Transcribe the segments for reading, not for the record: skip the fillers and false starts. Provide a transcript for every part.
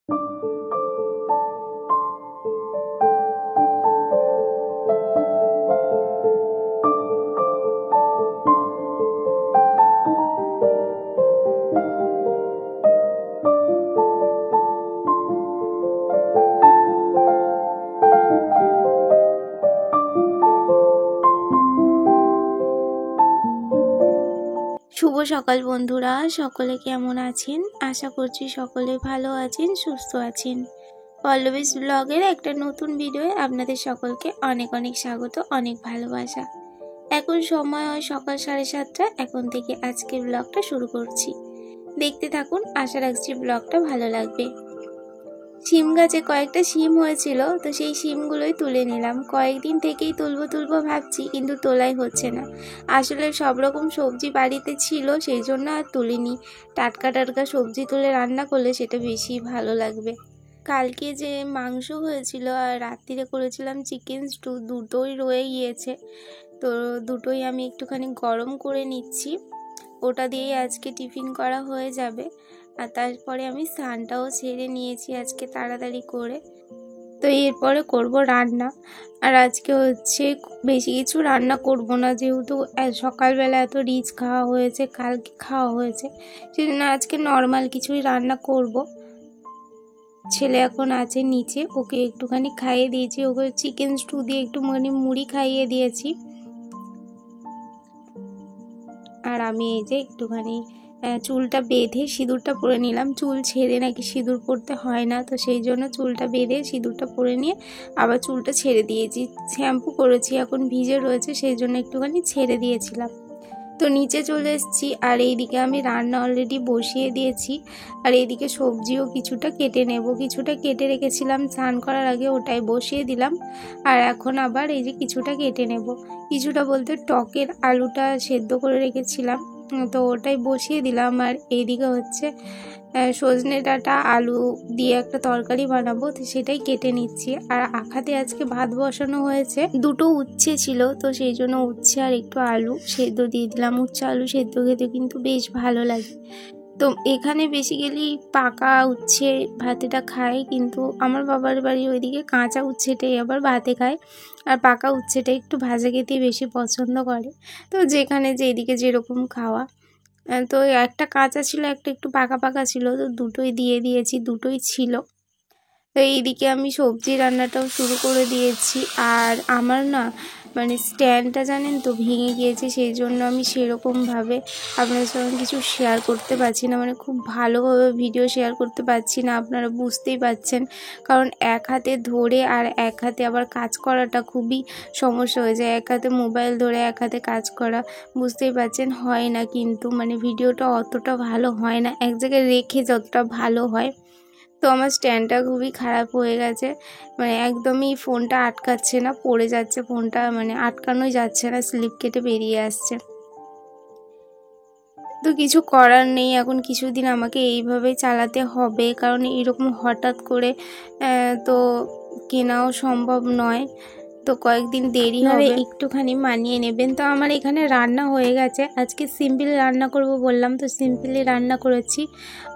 শুভ সকাল বন্ধুরা, সকলে কেমন আছেন? আশা করছি সকলে ভালো আছেন, সুস্থ আছেন। পল্লবীস ব্লগের একটা নতুন ভিডিওয়ে আপনাদের সকলকে অনেক অনেক স্বাগত, অনেক ভালোবাসা। এখন সময় হয় সকাল 7:30। এখন থেকে আজকের ব্লগটা শুরু করছি। দেখতে থাকুন, আশা রাখছি ব্লগটা ভালো লাগবে। শিম গাছে কয়েকটা শিম হয়েছিল, তো সেই শিমগুলোই তুলে নিলাম। কয়েকদিন থেকেই তুলবো ভাবছি, কিন্তু তোলাই হচ্ছে না। আসলে সব রকম সবজি বাড়িতে ছিল, সেই জন্য আর তুলিনি। টাটকা টাটকা সবজি তুলে রান্না করলে সেটা বেশি ভালো লাগবে। কালকে যে মাংস হয়েছিল আর রাত্রিরে করেছিলাম চিকেন স্টু, দুটোই রয়ে গিয়েছে। তো দুটোই আমি একটুখানি গরম করে নিচ্ছি, ওটা দিয়েই আজকে টিফিন করা হয়ে যাবে। আর তারপরে আমি স্নানটাও সেরে নিয়েছি আজকে তাড়াতাড়ি করে। তো এরপরে করব রান্না। আর আজকে হচ্ছে বেশি কিছু রান্না করব না, যেহেতু সকালবেলা এত রিচ খাওয়া হয়েছে, কালকে খাওয়া হয়েছে, সেই জন্য আজকে নর্মাল কিছুই রান্না করব। ছেলে এখন আছে নিচে, ওকে একটুখানি খাইয়ে দিয়েছি। ওকে চিকেন স্টু দিয়ে একটু মুড়ি খাইয়ে দিয়েছি। আর আমি এই যে একটুখানি চুলটা বেঁধে সিঁদুরটা পরে নিলাম। চুল ছেড়ে নাকি সিঁদুর পরতে হয় না, তো সেই জন্য চুলটা বেঁধে সিঁদুরটা পরে নিয়ে আবার চুলটা ছেড়ে দিয়েছি। শ্যাম্পু করেছি, এখন ভিজে রয়েছে, সেই জন্য একটুখানি ছেড়ে দিয়েছিলাম। তো নিচে চলে এসেছি। আর এইদিকে আমি রান্না অলরেডি বসিয়ে দিয়েছি। আর এইদিকে সবজিও কিছুটা কেটে নেব, কিছুটা কেটে রেখেছিলাম স্নান করার আগে, ওটাই বসিয়ে দিলাম। আর এখন আবার এই যে কিছুটা কেটে নেব, কিছুটা বলতে টকের আলুটা সেদ্ধ করে রেখেছিলাম, তো ওটাই বসিয়ে দিলাম। আর এইদিকে হচ্ছে সজনে ডাঁটা আলু দিয়ে একটা তরকারি বানাবো, তো সেটাই কেটে নিচ্ছি। আর আখাতে আজকে ভাত বসানো হয়েছে, দুটো উচ্ছে ছিল, তো সেই জন্য উচ্ছে আর একটু আলু সেদ্ধ দিয়ে দিলাম। উচ্ছে আলু সেদ্ধ খেতে কিন্তু বেশ ভালো লাগে। তো এখানে বেসিক্যালি পাকা উচ্ছে ভাতেটা খায়, কিন্তু আমার বাবার বাড়ি ওইদিকে কাঁচা উচ্ছেটাই আবার ভাতে খায়, আর পাকা উচ্ছেটা একটু ভাজা খেতেই বেশি পছন্দ করে। তো যেখানে যেদিকে যেরকম খাওয়া। তো একটা কাঁচা ছিল, একটা একটু পাকা পাকা ছিল, তো দুটোই দিয়ে দিয়েছি, দুটোই ছিল। তো এইদিকে আমি সবজি রান্নাটাও শুরু করে দিয়েছি। আর আমার না মানে স্ট্যান্ডটা জানেন তো ভেঙে গিয়েছে, সেই জন্য আমি সেরকমভাবে আপনাদের সঙ্গে কিছু শেয়ার করতে পারছি না, মানে খুব ভালোভাবে ভিডিও শেয়ার করতে পারছি না। আপনারা বুঝতেই পারছেন, কারণ এক হাতে ধরে আর এক হাতে আবার কাজ করাটা খুবই সমস্যা হয়ে যায়। এক হাতে মোবাইল ধরে এক হাতে কাজ করা, বুঝতেই পারছেন, হয় না কিন্তু, মানে ভিডিওটা অতটা ভালো হয় না এক জায়গায় রেখে যতটা ভালো হয়। তো আমার স্ট্যান্ডটা খুবই খারাপ হয়ে গেছে, মানে একদমই ফোনটা আটকাচ্ছে না, পড়ে যাচ্ছে ফোনটা, মানে আটকানোই যাচ্ছে না, স্লিপ কেটে বেরিয়ে আসছে। তো কিছু করার নেই, এখন কিছুদিন আমাকে এইভাবেই চালাতে হবে, কারণ এরকম হঠাৎ করে তো কেনাও সম্ভব নয়। তো কয়েকদিন দেরি হবে, একটুখানি মানিয়ে নেবেন। তো আমার এখানে রান্না হয়ে গেছে, আজকে সিম্পল রান্না করব বললাম, তো সিম্পলি রান্না করেছি।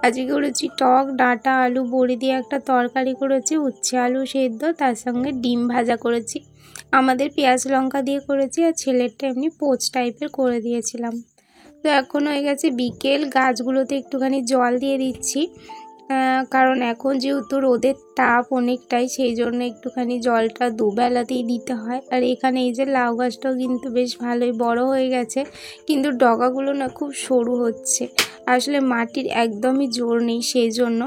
আজকে করেছি টক ডাঁটা আলু বড়ি দিয়ে একটা তরকারি করেছি, উচ্ছে আলু সেদ্ধ, তার সঙ্গে ডিম ভাজা করেছি। আমাদের পেঁয়াজ লঙ্কা দিয়ে করেছি, আর ছেলেরটা এমনি পোচ টাইপের করে দিয়েছিলাম। তো এখন হয়ে গেছে বিকেল, গাছগুলোতে একটুখানি জল দিয়ে দিচ্ছি, কারণ এখন যেহেতু রোদের তাপ অনেকটাই, সেই জন্য একটুখানি জলটা দুবেলাতেই দিতে হয়। আর এখানে এই যে লাউ গাছটাও কিন্তু বেশ ভালোই বড় হয়ে গেছে, কিন্তু ডগাগুলো না খুব সরু হচ্ছে, আসলে মাটির একদমই জোর নেই সেই জন্য।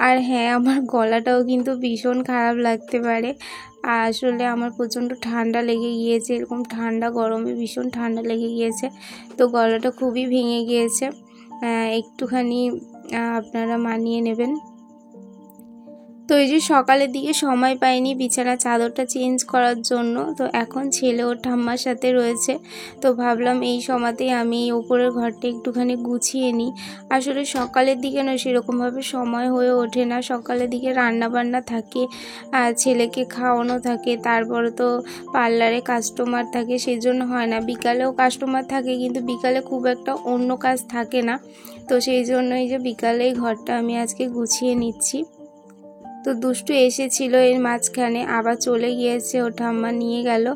আর হ্যাঁ, আমার গলাটাও কিন্তু ভীষণ খারাপ লাগতে পারে, আসলে আমার প্রচণ্ড ঠান্ডা লেগে গিয়েছে, এরকম ঠান্ডা গরমে ভীষণ ঠান্ডা লেগে গিয়েছে, তো গলাটা খুবই ভেঙে গিয়েছে, একটুখানি আপনারা মানিয়ে নেবেন। তো এই যে সকালের দিকে সময় পাইনি বিছানা চাদরটা চেঞ্জ করার জন্য, তো এখন ছেলে ওর ঠাম্মার সাথে রয়েছে। তো ভাবলাম এই সময়তেই আমি ওপরের ঘরটা একটুখানি গুছিয়ে নিই। আসলে সকালের দিকে না সেরকমভাবে সময় হয়ে ওঠে না, সকালের দিকে রান্না বান্না থাকে, ছেলেকে খাওয়ানো থাকে, তারপরে তো পার্লারে কাস্টমার থাকে, সেই জন্য হয় না। বিকালেও কাস্টমার থাকে কিন্তু বিকালে খুব একটা অন্য কাজ থাকে না, তো সেই জন্যই যে বিকালেই ঘরটা আমি আজকে গুছিয়ে নিচ্ছি। তো দুষ্টু এসেছিল এর মাঝখানে, আবার চলে গিয়েছে, ওর ঠাম্মা নিয়ে গেল।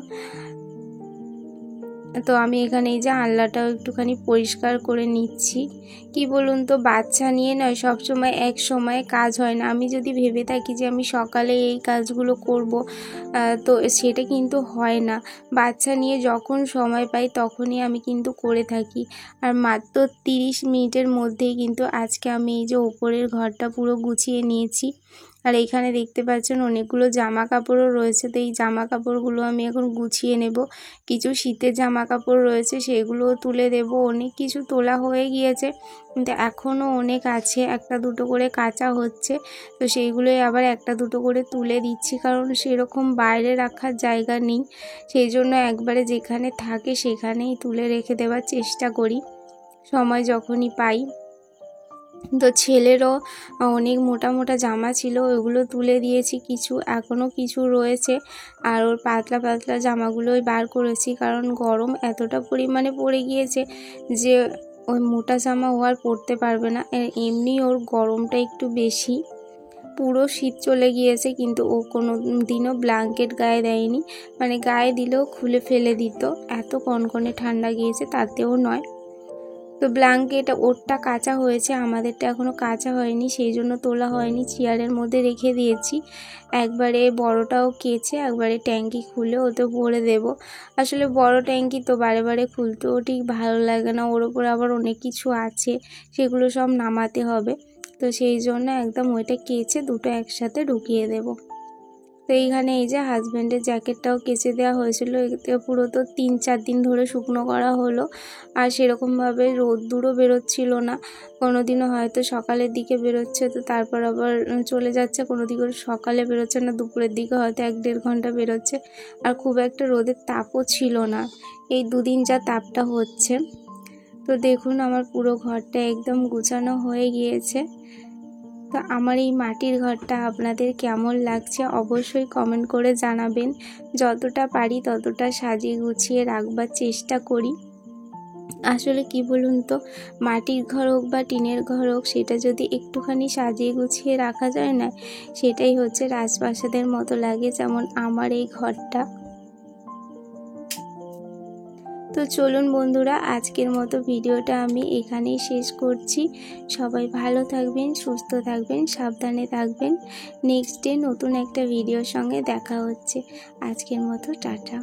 তো আমি এখানে এই যে আনলাটাও একটুখানি পরিষ্কার করে নিচ্ছি। কি বলুন তো, বাচ্চা নিয়ে নয় সবসময় এক সময়ে কাজ হয় না। আমি যদি ভেবে থাকি যে আমি সকালে এই কাজগুলো করব, তো সেটা কিন্তু হয় না। বাচ্চা নিয়ে যখন সময় পাই তখনই আমি কিন্তু করে থাকি। আর মাত্র 30 মিনিটের মধ্যেই কিন্তু আজকে আমি এই যে ওপরের ঘরটা পুরো গুছিয়ে নিয়েছি। আর এখানে দেখতে পাচ্ছেন অনেকগুলো জামা কাপড়ও রয়েছে, তো এই জামা কাপড়গুলো আমি এখন গুছিয়ে নেব। কিছু শীতের জামা কাপড় রয়েছে সেগুলোও তুলে দেব। অনেক কিছু তোলা হয়ে গিয়েছে কিন্তু এখনও অনেক আছে, একটা দুটো করে কাচা হচ্ছে, তো সেইগুলোই আবার একটা দুটো করে তুলে দিচ্ছি, কারণ সেরকম বাইরে রাখার জায়গা নেই। সেই জন্য একবারে যেখানে থাকে সেখানেই তুলে রেখে দেওয়ার চেষ্টা করি সময় যখনই পাই। তো ছেলেরও অনেক মোটা মোটা জামা ছিল, ওইগুলো তুলে দিয়েছি, কিছু এখনও কিছু রয়েছে। আর ওর পাতলা পাতলা জামাগুলোই বার করেছি, কারণ গরম এতটা পরিমাণে পড়ে গিয়েছে যে ওই মোটা জামা ও আর পরতে পারবে না। এমনি ওর গরমটা একটু বেশি, পুরো শীত চলে গিয়েছে কিন্তু ও কোনো দিনও ব্ল্যাঙ্কেট গায়ে দেয়নি, মানে গায়ে দিলেও খুলে ফেলে দিত, এত কনকনে ঠান্ডা গিয়েছে, তাতেও নয়। তো ব্ল্যাঙ্কেট ওরটা কাঁচা হয়েছে, আমাদেরটা এখনও কাঁচা হয়নি, সেই জন্য তোলা হয়নি, চেয়ারের মধ্যে রেখে দিয়েছি। একবারে বড়টাও কেচে একবারে ট্যাঙ্কি খুলে ওতে ভরে দেব। আসলে বড় ট্যাঙ্কি তো বারে বারে খুলতেও ঠিক ভালো লাগে না, ওর ওপর আবার অনেক কিছু আছে, সেগুলো সব নামাতে হবে, তো সেই জন্য একদম ওইটা কেচে দুটো একসাথে ঢুকিয়ে দেব। তো এইখানে এই যে হাজব্যান্ডের জ্যাকেটটাও কেচে দেওয়া হয়েছিল, এতে পুরো তো 3-4 দিন ধরে শুকনো করা হলো। আর সেরকমভাবে রোদ্দুরও বেরোচ্ছিল না, কোনো দিনও হয়তো সকালের দিকে বেরোচ্ছে তো তারপর আবার চলে যাচ্ছে, কোনো দিকে সকালে বেরোচ্ছে না, দুপুরের দিকে হয়তো 1-1.5 ঘন্টা বেরোচ্ছে। আর খুব একটা রোদের তাপও ছিল না, এই দুদিন যা তাপটা হচ্ছে। তো দেখুন আমার পুরো ঘরটা একদম গুছানো হয়ে গিয়েছে। তো আমার এই মাটির ঘরটা আপনাদের কেমন লাগছে অবশ্যই কমেন্ট করে জানাবেন। যতটা পারি ততটা সাজিয়ে গুছিয়ে রাখবার চেষ্টা করি। আসলে কি বলুন তো, মাটির ঘর হোক বা টিনের ঘর হোক, সেটা যদি একটুখানি সাজিয়ে গুছিয়ে রাখা যায় না, সেটাই হচ্ছে রাজপ্রাসাদের মতো লাগে, যেমন আমার এই ঘরটা। তো চলুন বন্ধুরা, আজকের মতো ভিডিওটা আমি এখানেই শেষ করছি। সবাই ভালো থাকবেন, সুস্থ থাকবেন, সাবধানে থাকবেন। নেক্সট ডে নতুন একটা ভিডিওর সঙ্গে দেখা হচ্ছে। আজকের মতো টাটা।